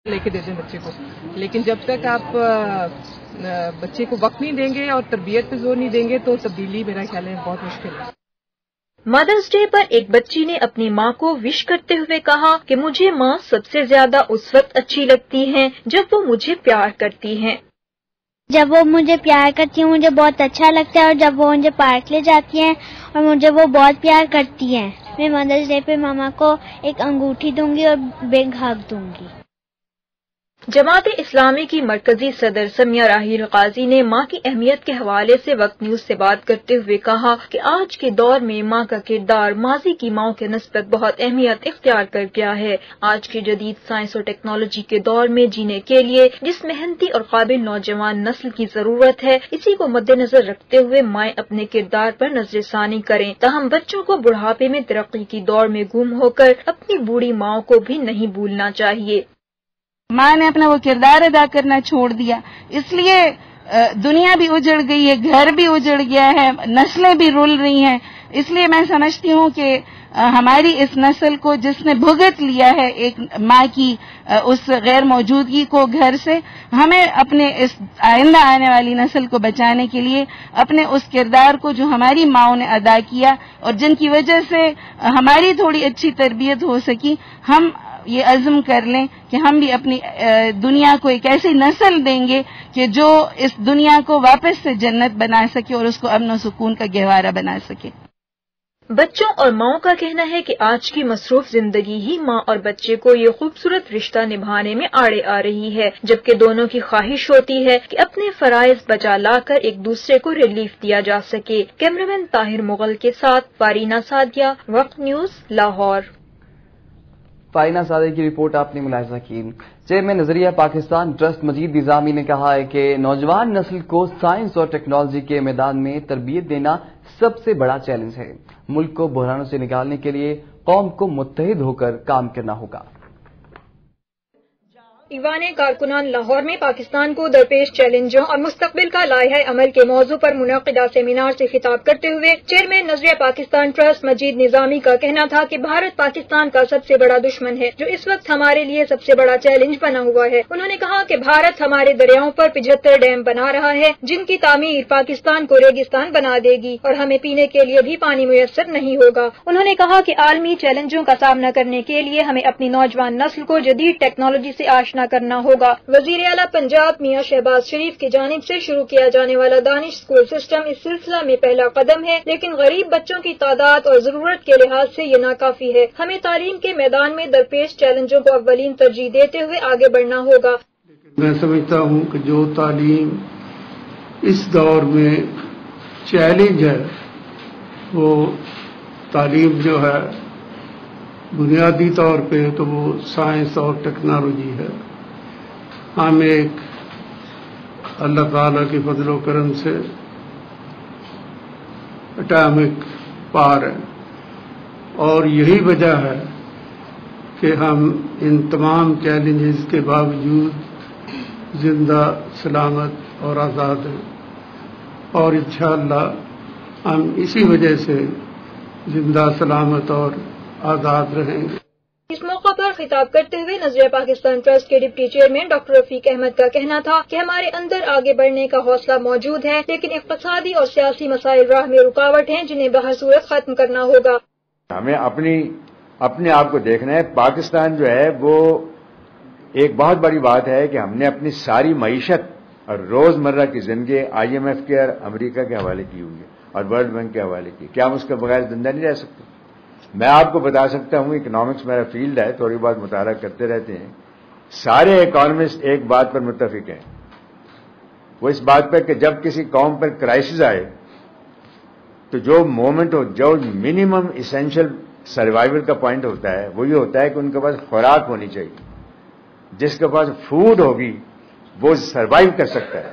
لے کے دیتے ہیں بچے کو، لیکن جب تک آپ بچے کو وقت نہیں دیں گے اور تربیت پہ زور نہیں دیں گے تو تبدیلی میرا خیال ہے بہت مشکل ہے۔ مدرس ڈے پر ایک بچی نے اپنی ماں کو وش کرتے ہوئے کہا کہ مجھے ماں سب سے زیادہ اس وقت اچھی لگتی ہیں جب وہ مجھے پیار کرتی ہیں۔ جب وہ مجھے پیار کرتی ہیں مجھے بہت اچھا لگتا ہے، اور جب وہ مجھے پارک لے جاتی ہیں اور مجھے وہ بہت پیار کرتی ہیں۔ میں مدرس ڈے پہ ماما کو ایک انگوٹھی دوں گی اور بگ ہگ دوں گی۔ جماعت اسلامی کی مرکزی صدر سمیہ راحیل قاضی نے ماں کی اہمیت کے حوالے سے وقت نیوز سے بات کرتے ہوئے کہا کہ آج کے دور میں ماں کا کردار ماضی کی ماؤں کے نسبت بہت اہمیت اختیار کر گیا ہے۔ آج کی جدید سائنس اور ٹیکنالوجی کے دور میں جینے کے لیے جس محنتی اور قابل نوجوان نسل کی ضرورت ہے، اسی کو مد نظر رکھتے ہوئے مائیں اپنے کردار پر نظر ثانی کریں، تاہم بچوں کو بڑھاپے میں ترقی کی دوڑ میں گم ہو کر اپنی بوڑھی ماؤں کو بھی نہیں بھولنا چاہیے۔ ماں نے اپنا وہ کردار ادا کرنا چھوڑ دیا، اس لیے دنیا بھی اجڑ گئی ہے، گھر بھی اجڑ گیا ہے، نسلیں بھی رل رہی ہیں۔ اس لیے میں سمجھتی ہوں کہ ہماری اس نسل کو جس نے بھگت لیا ہے ایک ماں کی اس غیر موجودگی کو گھر سے، ہمیں اپنے اس آئندہ آنے والی نسل کو بچانے کے لیے اپنے اس کردار کو جو ہماری ماؤں نے ادا کیا اور جن کی وجہ سے ہماری تھوڑی اچھی تربیت ہو سکی، ہم یہ عزم کر لیں کہ ہم بھی اپنی دنیا کو ایک ایسی نسل دیں گے کہ جو اس دنیا کو واپس سے جنت بنا سکے اور اس کو امن و سکون کا گہوارہ بنا سکے۔ بچوں اور ماؤں کا کہنا ہے کہ آج کی مصروف زندگی ہی ماں اور بچے کو یہ خوبصورت رشتہ نبھانے میں آڑے آ رہی ہے، جبکہ دونوں کی خواہش ہوتی ہے کہ اپنے فرائض بجا لا کر ایک دوسرے کو ریلیف دیا جا سکے۔ کیمرامین طاہر مغل کے ساتھ فارینہ سعدیہ، وقت نیوز، لاہور۔ فائنہ سادے کی رپورٹ آپ نے ملاحظہ کی۔ چیئرمین نظریہ پاکستان ٹرسٹ مجید نظامی نے کہا ہے کہ نوجوان نسل کو سائنس اور ٹیکنالوجی کے میدان میں تربیت دینا سب سے بڑا چیلنج ہے۔ ملک کو بحرانوں سے نکالنے کے لیے قوم کو متحد ہو کر کام کرنا ہوگا۔ ایوان کارکنان لاہور میں پاکستان کو درپیش چیلنجوں اور مستقبل کا لائحہ عمل کے موضوع پر منعقدہ سیمینار سے خطاب کرتے ہوئے چیئرمین نظریہ پاکستان ٹرسٹ مجید نظامی کا کہنا تھا کہ بھارت پاکستان کا سب سے بڑا دشمن ہے جو اس وقت ہمارے لیے سب سے بڑا چیلنج بنا ہوا ہے۔ انہوں نے کہا کہ بھارت ہمارے دریاؤں پر 75 ڈیم بنا رہا ہے جن کی تعمیر پاکستان کو ریگستان بنا دے گی اور ہمیں پینے کے لیے بھی پانی میسر نہیں ہوگا۔ انہوں نے کہا کہ عالمی چیلنجوں کا سامنا کرنے کے لیے ہمیں اپنی نوجوان نسل کو جدید ٹیکنالوجی سے آشنا کرنا ہوگا۔ وزیر اعلیٰ پنجاب میاں شہباز شریف کی جانب سے شروع کیا جانے والا دانش اسکول سسٹم اس سلسلہ میں پہلا قدم ہے، لیکن غریب بچوں کی تعداد اور ضرورت کے لحاظ سے یہ ناکافی ہے۔ ہمیں تعلیم کے میدان میں درپیش چیلنجوں کو اولین ترجیح دیتے ہوئے آگے بڑھنا ہوگا۔ میں سمجھتا ہوں کہ جو تعلیم اس دور میں چیلنج ہے وہ تعلیم جو ہے بنیادی طور پہ تو وہ سائنس اور ٹیکنالوجی ہے۔ ہم ایک اللہ تعالیٰ کے فضل و کرم سے اٹامک پار ہیں اور یہی وجہ ہے کہ ہم ان تمام چیلنجز کے باوجود زندہ، سلامت اور آزاد ہیں، اور انشاءاللہ ہم اسی وجہ سے زندہ، سلامت اور آزاد رہیں گے۔ اس موقع پر خطاب کرتے ہوئے نظریہ پاکستان ٹرسٹ کے ڈپٹی چیئرمین ڈاکٹر رفیق احمد کا کہنا تھا کہ ہمارے اندر آگے بڑھنے کا حوصلہ موجود ہے، لیکن اقتصادی اور سیاسی مسائل راہ میں رکاوٹ ہیں جنہیں بہرصورت ختم کرنا ہوگا۔ ہمیں اپنے آپ کو دیکھنا ہے۔ پاکستان جو ہے وہ ایک بہت بڑی بات ہے کہ ہم نے اپنی ساری معیشت اور روزمرہ کی زندگی IMF کے اور امریکہ کے حوالے کی ہوئی ہے اور ورلڈ بینک کے حوالے کی۔ کیا ہم اس کے بغیر زندہ نہیں رہ سکتے؟ میں آپ کو بتا سکتا ہوں، اکنامکس میرا فیلڈ ہے، تھوڑی بہت مطالعہ کرتے رہتے ہیں، سارے اکانومسٹ ایک بات پر متفق ہیں، وہ اس بات پر کہ جب کسی قوم پر کرائسس آئے تو جو مومنٹ ہو، جو منیمم ایسینشل سروائیول کا پوائنٹ ہوتا ہے وہ یہ ہوتا ہے کہ ان کے پاس خوراک ہونی چاہیے۔ جس کے پاس فوڈ ہوگی وہ سروائیو کر سکتا ہے۔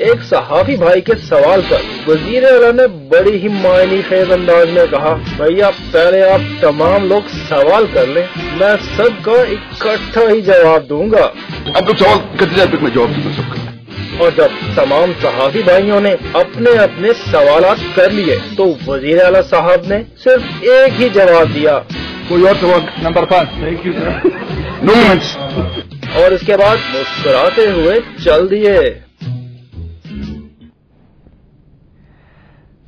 ایک صحافی بھائی کے سوال پر وزیر اعلیٰ نے بڑی ہی معنی خیز انداز میں کہا، بھیا پہلے آپ تمام لوگ سوال کر لیں، میں سب کا اکٹھا ہی جواب دوں گا۔ اب تو سوال کرتے جائے پھر میں جواب دوں سب کا۔ اور جب تمام صحافی بھائیوں نے اپنے اپنے سوالات کر لیے تو وزیر اعلیٰ صاحب نے صرف ایک ہی جواب دیا، کوئی اور سوال؟ Number 5۔ Thank you sir, no comments. اور اس کے بعد مسکراتے ہوئے چل دیے۔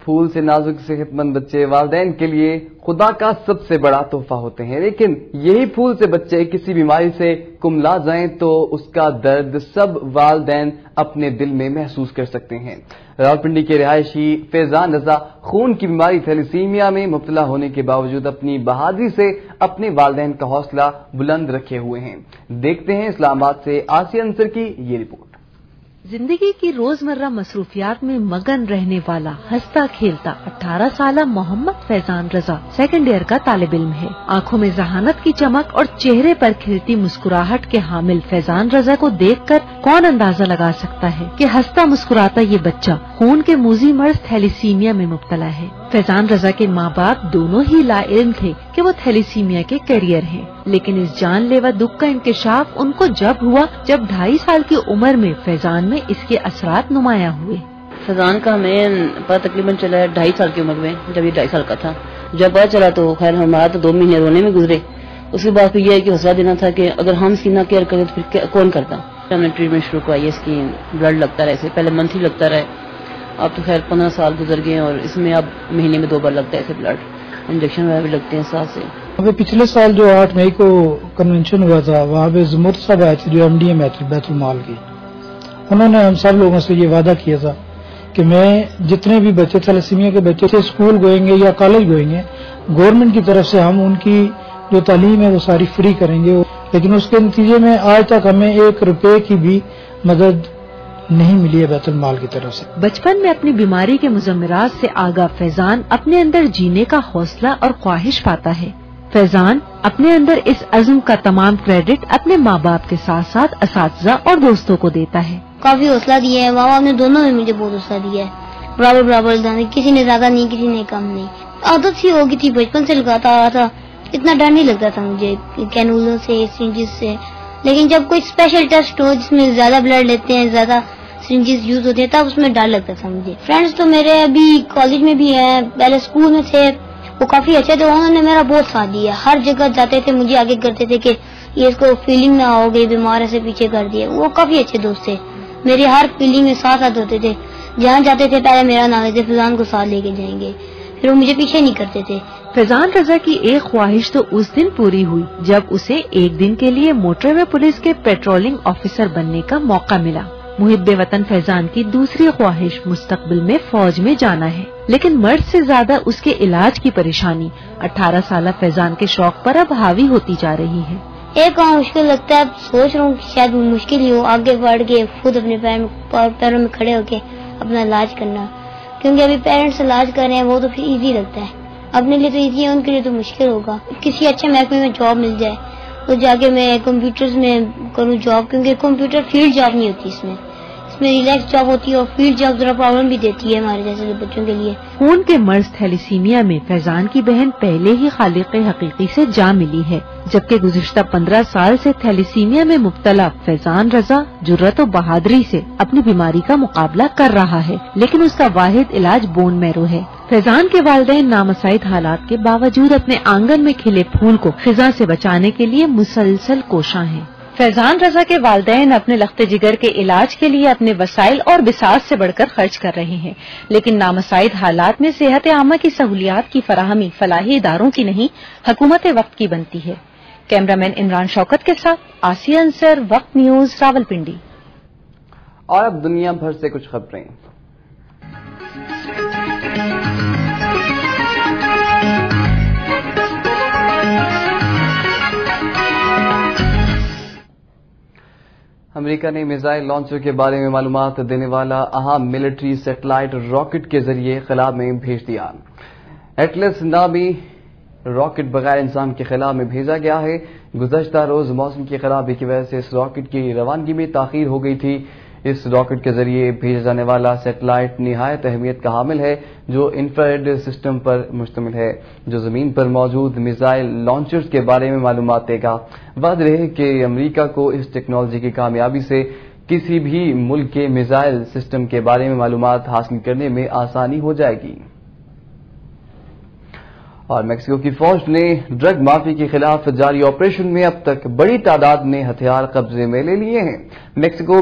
پھول سے نازک صحت مند بچے والدین کے لیے خدا کا سب سے بڑا تحفہ ہوتے ہیں، لیکن یہی پھول سے بچے کسی بیماری سے کملا جائیں تو اس کا درد سب والدین اپنے دل میں محسوس کر سکتے ہیں۔ راولپنڈی کے رہائشی فیضان رضا خون کی بیماری تھیلیسیمیا میں مبتلا ہونے کے باوجود اپنی بہادری سے اپنے والدین کا حوصلہ بلند رکھے ہوئے ہیں۔ دیکھتے ہیں اسلام آباد سے آسیہ انصر کی یہ رپورٹ۔ زندگی کی روزمرہ مصروفیات میں مگن رہنے والا ہنستا کھیلتا 18 سالہ محمد فیضان رضا سیکنڈ ایئر کا طالب علم ہے۔ آنکھوں میں ذہانت کی چمک اور چہرے پر کھلتی مسکراہٹ کے حامل فیضان رضا کو دیکھ کر کون اندازہ لگا سکتا ہے کہ ہنستا مسکراتا یہ بچہ خون کے موذی مرض تھیلیسیمیا میں مبتلا ہے۔ فیضان رضا کے ماں باپ دونوں ہی لا علم تھے کہ وہ تھیلیسیمیا کے کیریئر ہیں، لیکن اس جان لیوا دکھ کا انکشاف ان کو جب ہوا جب 2.5 سال کی عمر میں فیضان میں اس کے اثرات نمایاں ہوئے۔ فیضان کا ہمیں پتہ تقریباً چلا ہے 2.5 سال کی عمر میں، جب یہ 2.5 سال کا تھا۔ جب پتہ چلا تو خیر ہمارا تو 2 مہینے رونے میں گزرے۔ اس کے بعد پھر یہ ہے کہ حوصلہ دینا تھا کہ اگر ہم اس کی نہ کیئر کریں تو پھر کون کرتا۔ ہم نے ٹریٹمنٹ شروع کروائی، اس کی بلڈ لگتا رہے، پہلے منتھلی لگتا رہے، اب تو خیر 15 سال گزر گئے اور اس میں اب مہینے میں 2 بار لگتا ہے ایسے بلڈ، انجیکشن وغیرہ بھی لگتے ہیں ساتھ سے۔ ابھی پچھلے سال جو 8 مئی کو کنونشن ہوا تھا وہاں پہ زمر صاحب آئے تھے جو MD ہے بیت المال کی، انہوں نے ہم سب لوگوں سے یہ وعدہ کیا تھا کہ میں جتنے بھی بچے تھیلیسیمیا کے بچے تھے اسکول گوئیں گے یا کالج گوئیں گے، گورنمنٹ کی طرف سے ہم ان کی جو تعلیم ہے وہ ساری فری کریں گے، لیکن اس کے نتیجے میں آج تک ہمیں 1 روپے کی بھی مدد نہیں ملی ہے بیت المال کی طرف سے۔ بچپن میں اپنی بیماری کے مضمرات سے آگاہ فیضان اپنے اندر جینے کا حوصلہ اور خواہش پاتا ہے۔ فیضان اپنے اندر اس عزم کا تمام کریڈٹ اپنے ماں باپ کے ساتھ ساتھ اساتذہ اور دوستوں کو دیتا ہے۔ کافی حوصلہ دیا ہے، ماں باپ نے دونوں نے مجھے بہت حوصلہ دیا ہے، برابر برابر، کسی نے زیادہ نہیں کسی نے کم نہیں۔ عادت سی ہو گئی تھی، بچپن سے لگاتا آ رہا تھا، اتنا ڈر نہیں لگتا تھا مجھے کینولوں سے سرنجز سے، لیکن جب کوئی اسپیشل ٹیسٹ ہو جس میں زیادہ بلڈ لیتے ہیں، زیادہ سرنجز یوز ہوتے ہیں، تب اس میں ڈر لگتا تھا مجھے۔ فرینڈس تو میرے ابھی کالج میں بھی ہیں، پہلے اسکول میں تھے، وہ کافی اچھے تھے، انہوں نے میرا بہت ساتھ دیا، ہر جگہ جاتے تھے مجھے آگے کرتے تھے کہ یہ اس کو فیلنگ نہ ہو گئی بیمار ایسے پیچھے کر دیا۔ وہ کافی اچھے دوست تھے، میری ہر فیلنگ میں ساتھ ہوتے تھے، جہاں جاتے تھے پہلے میرا نام لیتے فیضان کو ساتھ لے کے جائیں گے، پھر وہ مجھے پیچھے نہیں کرتے تھے۔ فیضان رضا کی ایک خواہش تو اس دن پوری ہوئی جب اسے ایک دن کے لیے موٹر وے پولیس کے پیٹرولنگ آفیسر بننے کا موقع ملا۔ محب وطن فیضان کی دوسری خواہش مستقبل میں فوج میں جانا ہے، لیکن مرض سے زیادہ اس کے علاج کی پریشانی 18 سالہ فیضان کے شوق پر اب حاوی ہوتی جا رہی ہے۔ ایک کام مشکل لگتا ہے، اب سوچ رہا ہوں کہ شاید مشکل ہی ہو آگے بڑھ کے خود اپنے پیروں میں کھڑے ہو کے اپنا علاج کرنا، کیونکہ ابھی پیرنٹس علاج کر رہے ہیں، وہ تو پھر ایزی لگتا ہے، اپنے لیے تو ایزی ہے، ان کے لیے تو مشکل ہوگا۔ کسی اچھے محکمے میں جاب مل جائے تو جا کے میں کمپیوٹرز میں کروں جاب، کیونکہ کمپیوٹر فیلڈ جاب نہیں ہوتی، اس میں ریلیکس جاب ہوتی ہے، اور فیلڈ جاب ذرا پرابلم بھی دیتی ہے ہمارے جیسے بچوں کے لیے۔ خون کے مرض تھیلیسیمیا میں فیضان کی بہن پہلے ہی خالق حقیقی سے جا ملی ہے، جبکہ گزشتہ 15 سال سے تھیلیسیمیا میں مبتلا فیضان رضا جرأت و بہادری سے اپنی بیماری کا مقابلہ کر رہا ہے، لیکن اس کا واحد علاج بون میرو ہے۔ فیضان کے والدین نامساعد حالات کے باوجود اپنے آنگن میں کھلے پھول کو خزاں سے بچانے کے لیے مسلسل کوشاں ہیں۔ فیضان رضا کے والدین اپنے لخت جگر کے علاج کے لیے اپنے وسائل اور بساط سے بڑھ کر خرچ کر رہے ہیں، لیکن نامساعد حالات میں صحت عامہ کی سہولیات کی فراہمی فلاحی اداروں کی نہیں، حکومت وقت کی بنتی ہے۔ کیمرہ مین عمران شوکت کے ساتھ آسیہ انصر، وقت نیوز، راولپنڈی۔ اور اب دنیا بھر سے کچھ خبریں۔ امریکہ نے میزائل لانچر کے بارے میں معلومات دینے والا اہم ملٹری سیٹلائٹ راکٹ کے ذریعے خلا میں بھیج دیا۔ ایٹلس نامی راکٹ بغیر انسان کے خلا میں بھیجا گیا ہے۔ گزشتہ روز موسم کی خرابی کی وجہ سے اس راکٹ کی روانگی میں تاخیر ہو گئی تھی۔ اس راکٹ کے ذریعے بھیجا جانے والا سیٹلائٹ نہایت اہمیت کا حامل ہے جو انفرارڈ سسٹم پر مشتمل ہے جو زمین پر موجود میزائل لانچرز کے بارے میں معلومات دے گا۔ واضح ہے کہ امریکہ کو اس ٹیکنالوجی کی کامیابی سے کسی بھی ملک کے میزائل سسٹم کے بارے میں معلومات حاصل کرنے میں آسانی ہو جائے گی۔ اور میکسیکو کی فوج نے ڈرگ مافیا کے خلاف جاری آپریشن میں اب تک بڑی تعداد میں ہتھیار قبضے میں لے لیے ہیں۔ میکسیکو میں